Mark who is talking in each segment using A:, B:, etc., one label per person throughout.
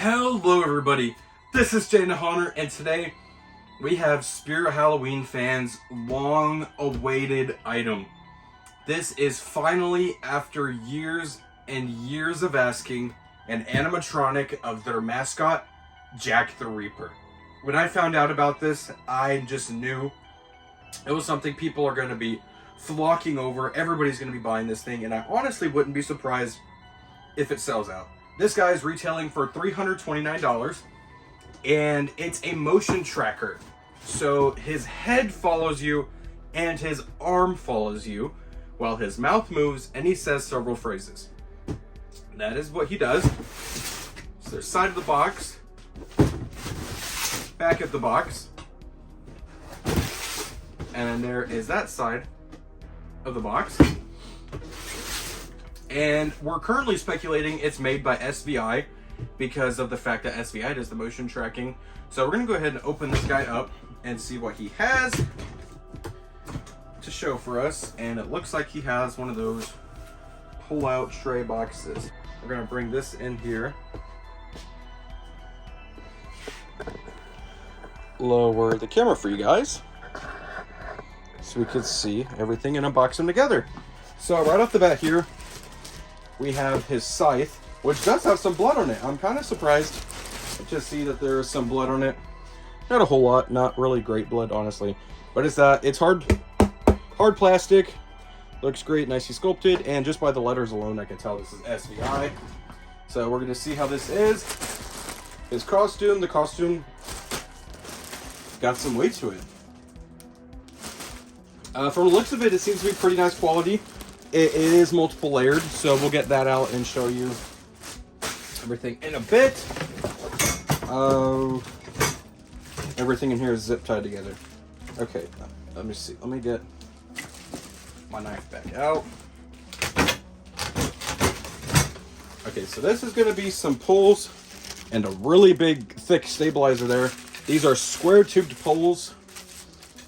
A: Hello everybody, this is jaydenshaunts, and today we have Spirit Halloween fans' long-awaited item. This is finally, after years and years of asking, an animatronic of their mascot, Jack the Reaper. When I found out about this, I just knew it was something people are going to be flocking over. Everybody's going to be buying this thing, and I honestly wouldn't be surprised if it sells out. This guy is retailing for $329, and it's a motion tracker. So his head follows you, and his arm follows you, while his mouth moves, and he says several phrases. That is what he does. So there's side of the box, back of the box, and then there is that side of the box. And we're currently speculating it's made by SVI because of the fact that SVI does the motion tracking. So we're going to go ahead and open this guy up and see what he has to show for us. And it looks like he has one of those pull-out tray boxes. We're going to bring this in here. Lower the camera for you guys so we can see everything and unbox them together. So right off the bat here, we have his scythe, which does have some blood on it. I'm kind of surprised to see that there is some blood on it. Not a whole lot, not really great blood, honestly. But it's hard plastic. Looks great, nicely sculpted, and just by the letters alone, I can tell this is SVI. So we're gonna see how this is. His costume, the costume got some weight to it. From the looks of it, it seems to be pretty nice quality. It is multiple layered, so we'll get that out and show you everything in a bit. Everything in here is zip tied together. Okay, let me see. Let me get my knife back out. Okay, so this is going to be some pulls and a really big, thick stabilizer there. These are square tubed poles,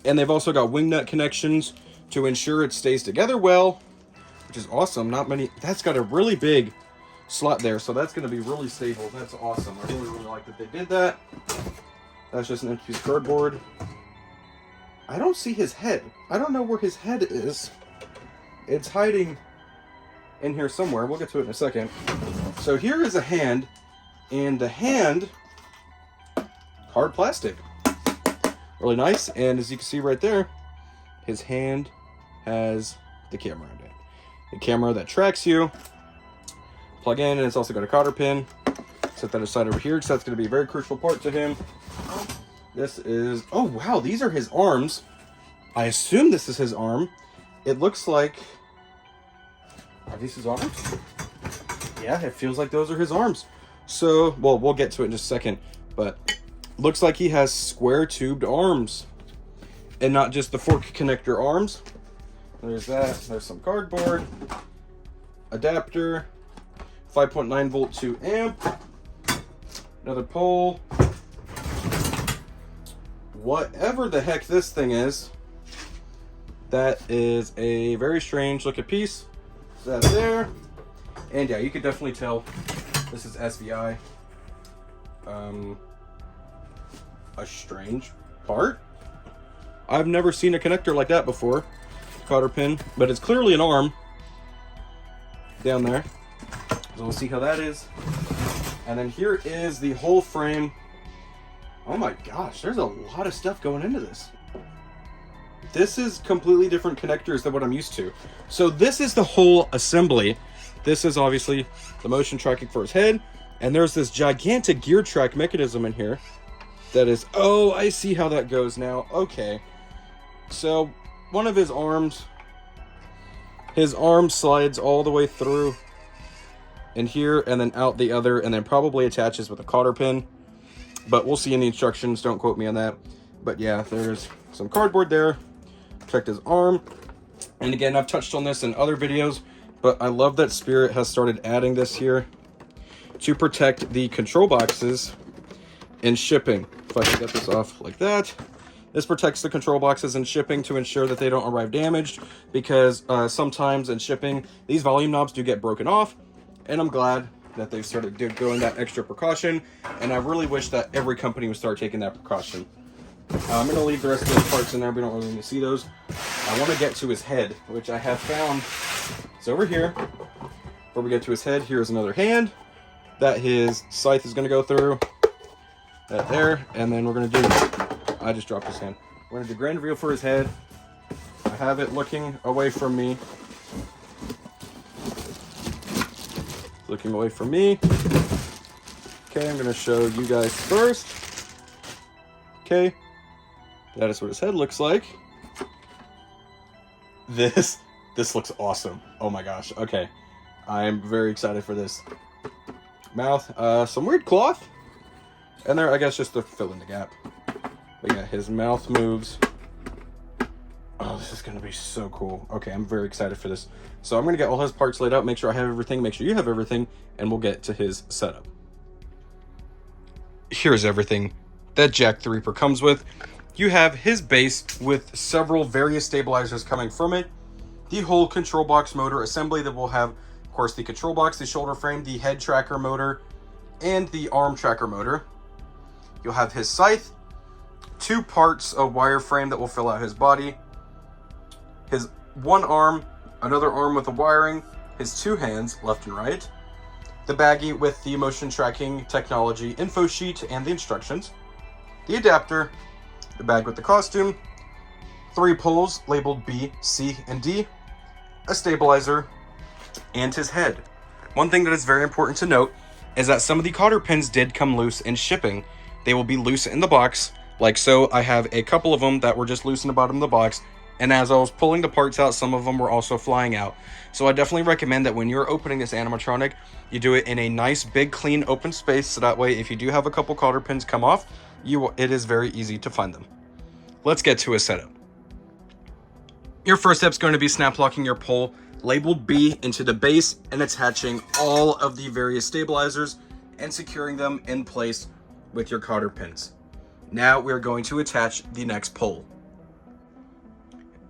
A: and they've also got wing nut connections to ensure it stays together well, which is awesome. Not many. That's got a really big slot there, so that's going to be really stable. That's awesome. I really like that they did that. That's just an empty piece of cardboard. I don't see his head. I don't know where his head is. It's hiding in here somewhere. We'll get to it in a second. So here is a hand, and the hand, hard plastic. Really nice, and as you can see right there, his hand has the camera in it. The camera that tracks you. Plug in, and it's also got a cotter pin. Set that aside over here, because that's going to be a very crucial part to him. This is, oh wow, these are his arms. I assume this is his arm. It looks like, are these his arms? Yeah, it feels like those are his arms. So, well, we'll get to it in just a second, but looks like he has square tubed arms and not just the fork connector arms. There's that. There's some cardboard, adapter, 5.9 volt to amp, another pole. Whatever the heck this thing is, that is a very strange looking piece. So that's there. And yeah, you can definitely tell this is SVI. A strange part. I've never seen a connector like that before. Cotter pin, but it's clearly an arm down there. So we'll see how that is. And then here is the whole frame. Oh my gosh, there's a lot of stuff going into this. This is completely different connectors than what I'm used to. So this is the whole assembly. This is obviously the motion tracking for his head. And there's this gigantic gear track mechanism in here. That is, oh, I see how that goes now. Okay. So one of his arm slides all the way through in here and then out the other, and then probably attaches with a cotter pin. But we'll see in the instructions. Don't quote me on that. But yeah, there's some cardboard there. Protect his arm. And again, I've touched on this in other videos, but I love that Spirit has started adding this here to protect the control boxes in shipping. If I can get this off like that. This protects the control boxes in shipping to ensure that they don't arrive damaged, because sometimes in shipping, these volume knobs do get broken off, and I'm glad that they've started going that extra precaution, and I really wish that every company would start taking that precaution. I'm going to leave the rest of those parts in there. We don't really need to see those. I want to get to his head, which I have found. It's over here. Before we get to his head, here's another hand that his scythe is going to go through. That there, and then we're going to do, I just dropped his hand. We're going to do grand reveal for his head. I have it looking away from me. Looking away from me. Okay, I'm going to show you guys first. Okay, that is what his head looks like. This looks awesome. Oh my gosh. Okay, I'm very excited for this. Mouth, some weird cloth. And there, I guess, just to fill in the gap. But yeah, his mouth moves. Oh, this is going to be so cool. Okay, I'm very excited for this. So I'm going to get all his parts laid out, make sure I have everything, make sure you have everything, and we'll get to his setup. Here's everything that Jack the Reaper comes with. You have his base with several various stabilizers coming from it. The whole control box motor assembly that will have, of course, the control box, the shoulder frame, the head tracker motor, and the arm tracker motor. You'll have his scythe, 2 parts of wireframe that will fill out his body, his one arm, another arm with the wiring, his 2 hands, left and right, the baggie with the motion tracking technology info sheet and the instructions, the adapter, the bag with the costume, 3 poles labeled B, C, and D, a stabilizer, and his head. One thing that is very important to note is that some of the cotter pins did come loose in shipping. They will be loose in the box, like so. I have a couple of them that were just loose in the bottom of the box, and as I was pulling the parts out, some of them were also flying out. So I definitely recommend that when you're opening this animatronic, you do it in a nice, big, clean, open space, so that way if you do have a couple cotter pins come off, it is very easy to find them. Let's get to a setup. Your first step is going to be snap locking your pole labeled B into the base and attaching all of the various stabilizers and securing them in place with your cotter pins. Now we're going to attach the next pole.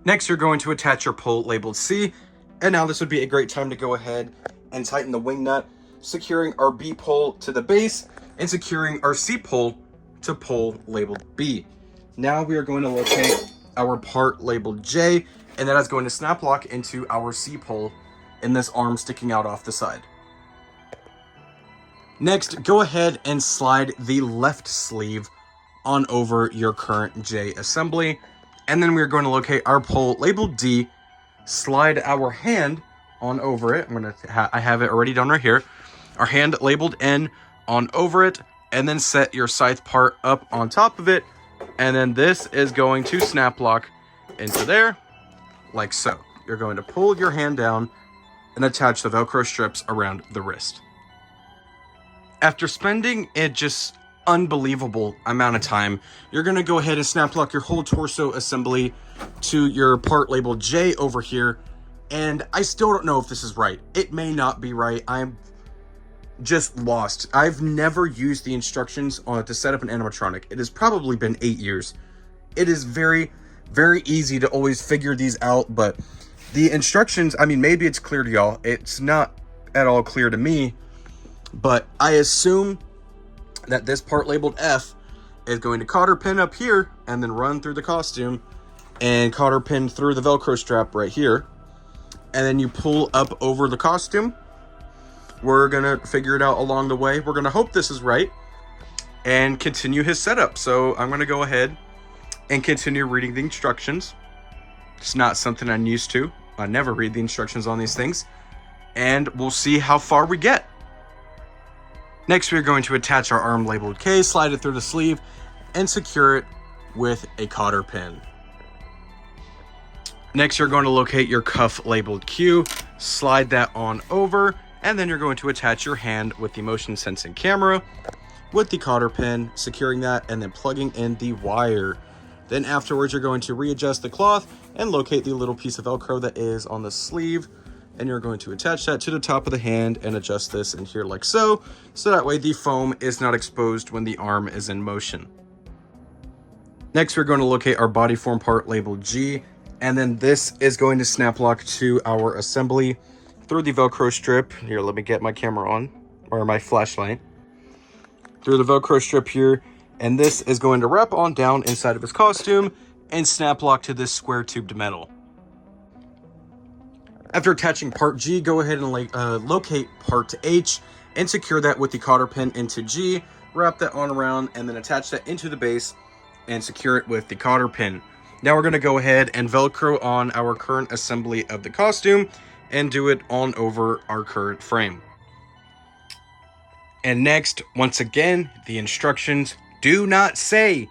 A: Next, you're going to attach your pole labeled C, and now this would be a great time to go ahead and tighten the wing nut, securing our B pole to the base and securing our C pole to pole labeled B. Now we are going to locate our part labeled J, and that is going to snap lock into our C pole in this arm sticking out off the side. Next, go ahead and slide the left sleeve on over your current J assembly, and then we're going to locate our pole labeled D, slide our hand on over it. I have it already done right here. Our hand labeled N on over it, and then set your scythe part up on top of it, and then this is going to snap lock into there, like so. You're going to pull your hand down and attach the Velcro strips around the wrist. After spending a just unbelievable amount of time, you're going to go ahead and snap lock your whole torso assembly to your part labeled J over here, and I still don't know if this is right. It may not be right. I'm just lost. I've never used the instructions on it to set up an animatronic. It has probably been 8 years. It is very, very easy to always figure these out, but the instructions, I mean, maybe it's clear to y'all. It's not at all clear to me, but I assume that this part labeled F is going to cotter pin up here and then run through the costume and cotter pin through the Velcro strap right here. And then you pull up over the costume. We're going to figure it out along the way. We're going to hope this is right and continue his setup. So I'm going to go ahead and continue reading the instructions. It's not something I'm used to. I never read the instructions on these things. And we'll see how far we get. Next, we're going to attach our arm labeled K, slide it through the sleeve, and secure it with a cotter pin. Next, you're going to locate your cuff labeled Q, slide that on over, and then you're going to attach your hand with the motion sensing camera with the cotter pin, securing that, and then plugging in the wire. Then afterwards, you're going to readjust the cloth and locate the little piece of Velcro that is on the sleeve. And you're going to attach that to the top of the hand and adjust this in here like so. So that way the foam is not exposed when the arm is in motion. Next, we're going to locate our body form part labeled G. And then this is going to snap lock to our assembly through the Velcro strip. Here, let me get my camera on. or my flashlight, through the Velcro strip here, and this is going to wrap on down inside of his costume and snap lock to this square tubed metal. After attaching part G, go ahead and locate part H and secure that with the cotter pin into G, wrap that on around, and then attach that into the base and secure it with the cotter pin. Now we're going to go ahead and Velcro on our current assembly of the costume and do it on over our current frame. And next, once again, the instructions do not say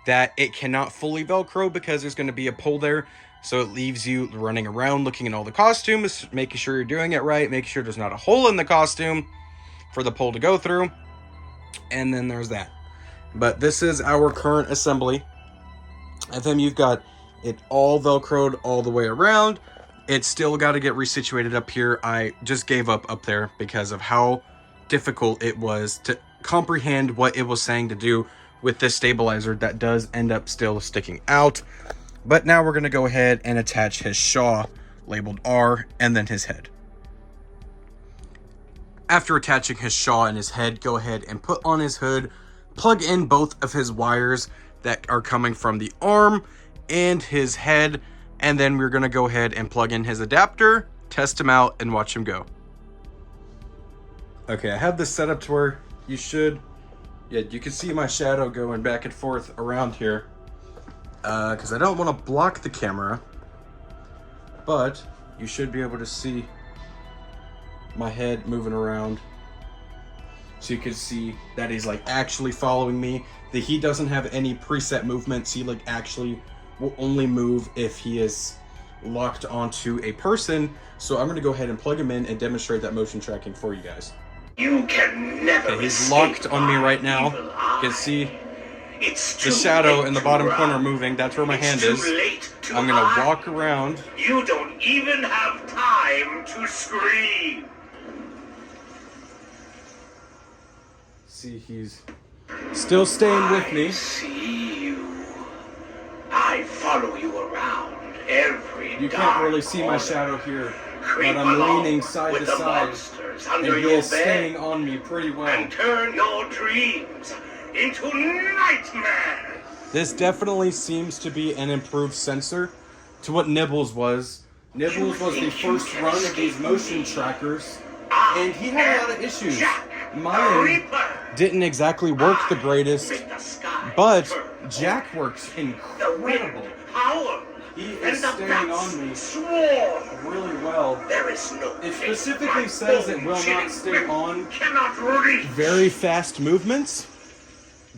A: that it cannot fully Velcro because there's going to be a pole there. So it leaves you running around looking at all the costumes, making sure you're doing it right, making sure there's not a hole in the costume for the pole to go through. And then there's that. But this is our current assembly. And then you've got it all Velcroed all the way around. It's still got to get resituated up here. I just gave up there because of how difficult it was to comprehend what it was saying to do with this stabilizer that does end up still sticking out. But now we're going to go ahead and attach his shaw, labeled R, and then his head. After attaching his shaw and his head, go ahead and put on his hood, plug in both of his wires that are coming from the arm and his head, and then we're going to go ahead and plug in his adapter, test him out, and watch him go. Okay, I have this set up to where you can see my shadow going back and forth around here. Because I don't want to block the camera, but you should be able to see my head moving around. So you can see that he's like actually following me. That he doesn't have any preset movements. He like actually will only move if he is locked onto a person. So I'm going to go ahead and plug him in and demonstrate that motion tracking for you guys.
B: You can never.
A: Okay, he's locked on me right now. You can see the shadow in the bottom corner moving. That's where my hand is. I'm going to walk around.
B: You don't even have time to scream.
A: See, he's still staying with me.
B: I see you. I follow you around every
A: You can't really see my shadow here, but I'm leaning side to side, and he is staying on me pretty well.
B: And turn your dreams into nightmares.
A: This definitely seems to be an improved sensor to what Nibbles was. Nibbles was the first run of these motion trackers, and he had a lot of issues. Mine didn't exactly work the greatest, but Jack works incredible. He is staying on me really well. It specifically says it will not stay on very fast movements,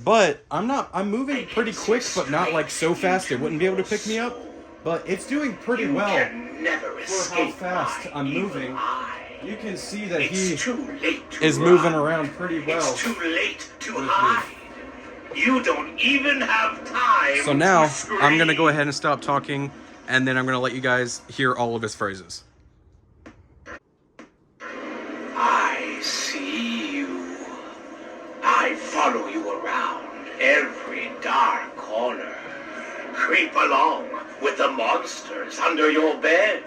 A: but I'm moving pretty quick, but not like so fast it wouldn't be able to pick me up. But it's doing pretty well for how fast I'm moving. You can see that he is moving around pretty well.
B: It's too late to hide. You don't even have time.
A: So now I'm going to go ahead and stop talking, and then I'm going to let you guys hear all of his phrases.
B: I see you. I follow you around every dark corner. Creep along with the monsters under your bed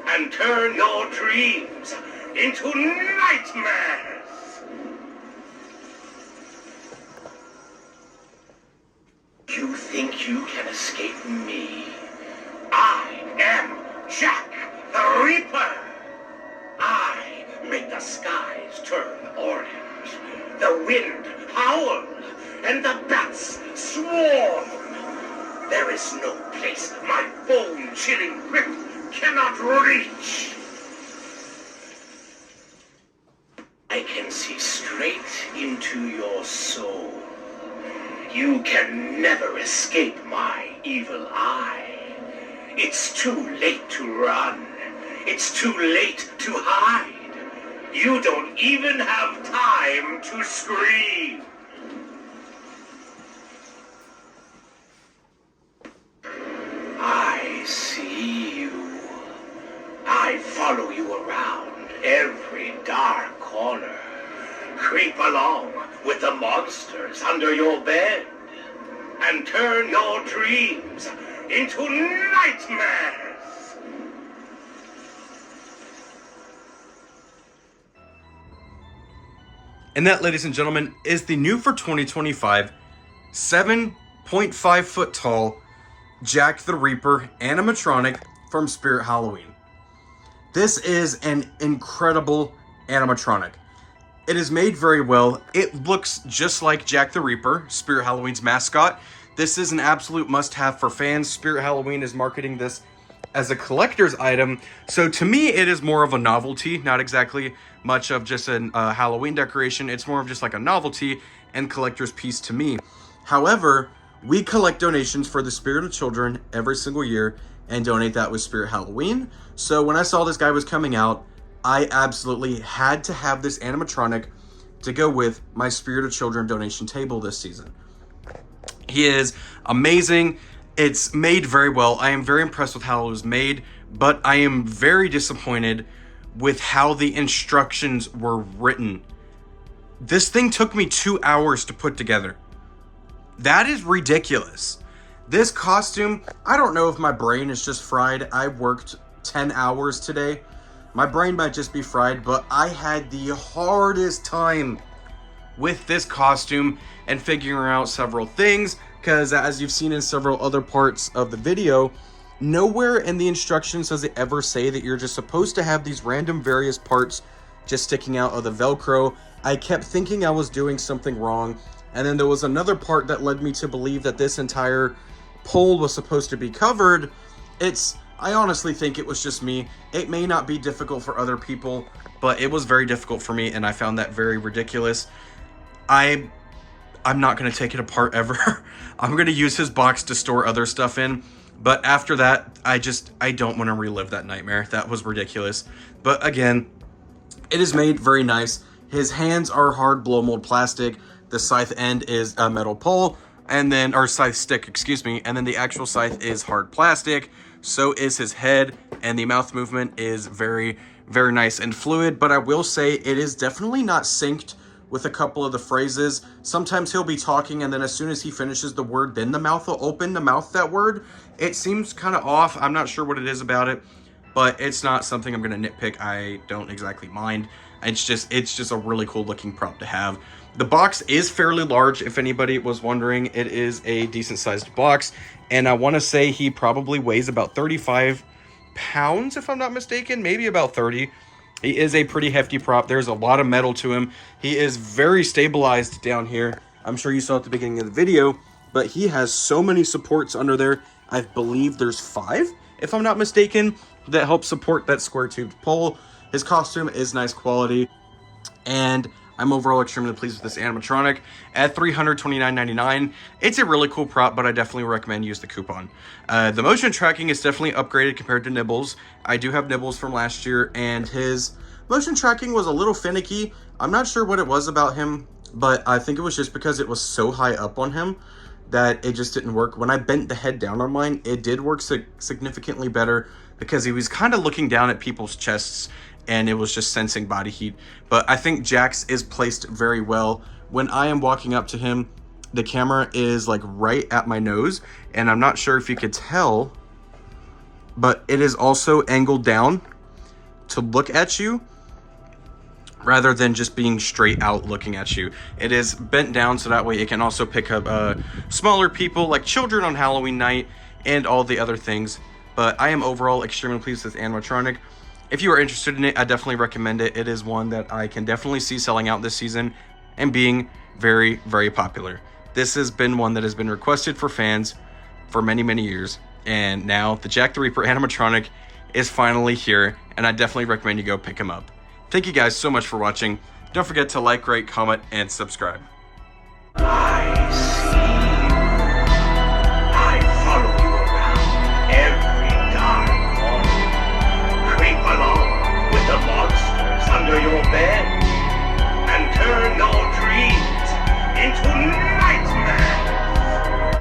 B: and turn your dreams into nightmares. You think you can escape me? I am Jack the Reaper. I make the skies turn orange, the wind howl, and the bats swarm. There is no place my bone-chilling grip cannot reach. I can see straight into your soul. You can never escape my evil eye. It's too late to run. It's too late to hide. You don't even have time to scream. I see you. I follow you around every dark corner. Creep along with the monsters under your bed and turn your dreams into nightmares.
A: And that, ladies and gentlemen, is the new for 2025 7.5 foot tall Jack the Reaper animatronic from Spirit Halloween. This is an incredible animatronic. It is made very well. It looks just like Jack the Reaper, Spirit Halloween's mascot. This is an absolute must-have for fans. Spirit Halloween is marketing this as a collector's item. So to me, it is more of a novelty, not exactly much of just a Halloween decoration. It's more of just like a novelty and collector's piece to me. However, we collect donations for the Spirit of Children every single year and donate that with Spirit Halloween. So when I saw this guy was coming out, I absolutely had to have this animatronic to go with my Spirit of Children donation table this season. He is amazing. It's made very well. I am very impressed with how it was made, but I am very disappointed with how the instructions were written. This thing took me 2 hours to put together. That is ridiculous. This costume, I don't know if my brain is just fried. I worked 10 hours today. My brain might just be fried, but I had the hardest time with this costume and figuring out several things, because as you've seen in several other parts of the video, nowhere in the instructions does it ever say that you're just supposed to have these random various parts just sticking out of the Velcro. I kept thinking I was doing something wrong, and then there was another part that led me to believe that this entire pole was supposed to be covered. I honestly think it was just me. It may not be difficult for other people, but it was very difficult for me, and I found that very ridiculous. I'm not going to take it apart ever. I'm going to use his box to store other stuff in, but after that, I don't want to relive that nightmare. That was ridiculous. But again, it is made very nice. His hands are hard blow mold plastic. The scythe end is a metal pole, or scythe stick, excuse me, and then the actual scythe is hard plastic. So is his head, and the mouth movement is very, very nice and fluid, but I will say it is definitely not synced with a couple of the phrases. Sometimes he'll be talking, and then as soon as he finishes the word, then the mouth will open to mouth that word. It seems kind of off. I'm not sure what it is about it, but it's not something I'm going to nitpick. I don't exactly mind. It's just a really cool looking prop to have. The box is fairly large, if anybody was wondering. It is a decent sized box, and I want to say he probably weighs about 35 pounds, if I'm not mistaken, maybe about 30. He is a pretty hefty prop. There's a lot of metal to him. He is very stabilized down here. I'm sure you saw at the beginning of the video, but he has so many supports under there. I believe there's 5, if I'm not mistaken, that help support that square tubed pole. His costume is nice quality, and I'm overall extremely pleased with this animatronic at $329.99. It's a really cool prop, but I definitely recommend use the coupon. The motion tracking is definitely upgraded compared to Nibbles. I do have Nibbles from last year, and his motion tracking was a little finicky. I'm not sure what it was about him, but I think it was just because it was so high up on him that it just didn't work. When I bent the head down on mine, it did work significantly better because he was kind of looking down at people's chests, and it was just sensing body heat. But I think Jax is placed very well. When I am walking up to him, the camera is like right at my nose, and I'm not sure if you could tell, but it is also angled down to look at you rather than just being straight out looking at you. It is bent down so that way it can also pick up smaller people like children on Halloween night and all the other things. But I am overall extremely pleased with this animatronic. If you are interested in it, I definitely recommend it. It is one that I can definitely see selling out this season and being very, very popular. This has been one that has been requested for fans for many, many years. And now the Jack the Reaper animatronic is finally here, and I definitely recommend you go pick him up. Thank you guys so much for watching. Don't forget to like, rate, comment, and subscribe.